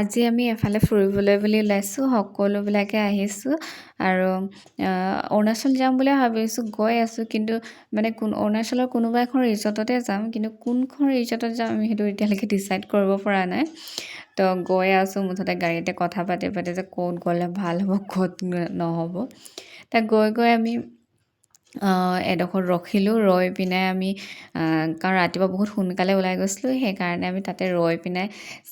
আজি আমি এফালে ফুৰিবলৈ বুলি ওলাইছোঁ সকলোবিলাকে আহিছোঁ আৰু অৰুণাচল যাম বুলি ভাবিছোঁ গৈ আছোঁ কিন্তু মানে অৰুণাচলৰ কোনোবা এখন ৰিজৰ্টতে যাম কিন্তু কোনখন ৰিজৰ্টত যাম আমি সেইটো এতিয়ালৈকে ডিচাইড কৰিব পৰা নাই তো গৈ আছোঁ মুঠতে গাড়ীতে কথা পাতি পাতি যে ক'ত গ'লে ভাল হ'ব ক'ত নহ'ব তাত গৈ গৈ আমি এডোখৰত ৰখিলোঁ ৰৈ পিনে আমি কাৰণ ৰাতিপুৱা বহুত সোনকালে ওলাই গৈছিলোঁ সেইকাৰণে আমি তাতে ৰৈ পিনে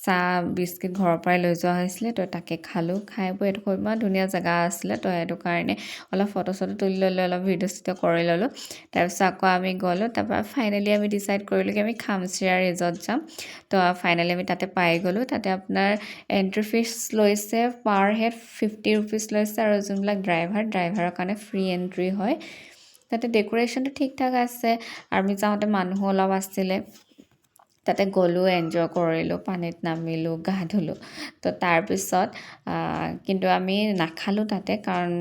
চাহ বিস্কিট ঘৰৰ পৰাই লৈ যোৱা হৈছিলে তো তাকে খালোঁ খাই বৈ এডোখৰ ইমান ধুনীয়া জেগা আছিলে তো সেইটো কাৰণে অলপ ফটো চটো তুলি ল'লোঁ অলপ ভিডিঅ' চিডিঅ' কৰি ল'লোঁ তাৰপিছত আকৌ আমি গ'লোঁ তাৰপৰা ফাইনেলি আমি ডিচাইড কৰিলোঁ কি আমি খামচিয়া ৰিজৰ্ট যাম তো ফাইনেলি আমি তাতে পাই গ'লোঁ তাতে আপোনাৰ এণ্ট্ৰি ফিজ লৈছে পাৰ হেড 50 ৰুপিজ লৈছে আৰু যোনবিলাক ড্ৰাইভাৰৰ কাৰণে ফ্ৰী এণ্ট্ৰি হয় তাতে ডেক'ৰেশ্যনটো ঠিক ঠাক আছে আৰু আমি যাওঁতে মানুহো অলপ আছিলে তাতে গ'লোঁ এনজয় কৰিলোঁ পানীত নামিলোঁ গা ধুলোঁ তো তাৰপিছত কিন্তু আমি নাখালোঁ তাতে কাৰণ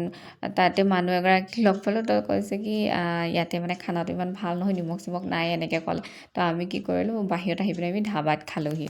তাতে মানুহ এগৰাকী লগ পালোঁ তো কৈছে কি ইয়াতে মানে খানাটো ইমান ভাল নহয় নিমখ চিমখ নাই এনেকৈ ক'লে তো আমি কি কৰিলোঁ বাহিৰত আহি পিনে আমি ধাবাত খালোঁহি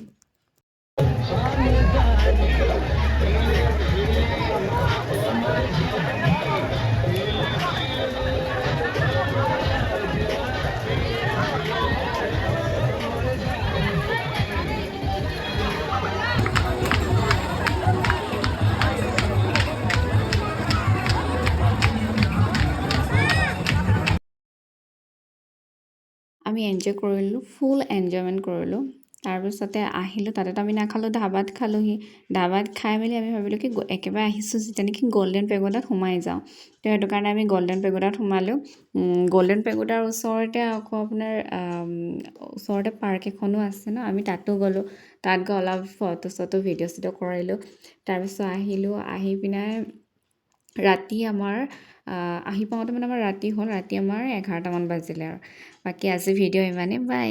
আমি এনজয় কৰিলোঁ ফুল এনজয়মেণ্ট কৰিলোঁ তাৰপিছতে আহিলোঁ তাতেতো আমি নাখালোঁ ধাবাত খালোঁহি ধাবাত খাই মেলি আমি ভাবিলোঁ কি একেবাৰে আহিছোঁ যেতিয়া নেকি গল্ডেন পেগোডাত সোমাই যাওঁ তো সেইটো কাৰণে আমি গল্ডেন পেগোডাত সোমালোঁ গল্ডেন পেগোডাৰ ওচৰতে আকৌ আপোনাৰ ওচৰতে পাৰ্ক এখনো আছে ন আমি তাতো গ'লোঁ তাত গৈ অলপ ফটো চটো ভিডিঅ' চিডিঅ' কৰিলোঁ তাৰপিছত আহিলোঁ আহি পিনে ৰাতি আমাৰ আহি পাওঁতে মানে আমাৰ ৰাতি হ'ল ৰাতি আমাৰ 11টামান বাজিলে আৰু বাকী আজি ভিডিঅ' ইমানেই বাই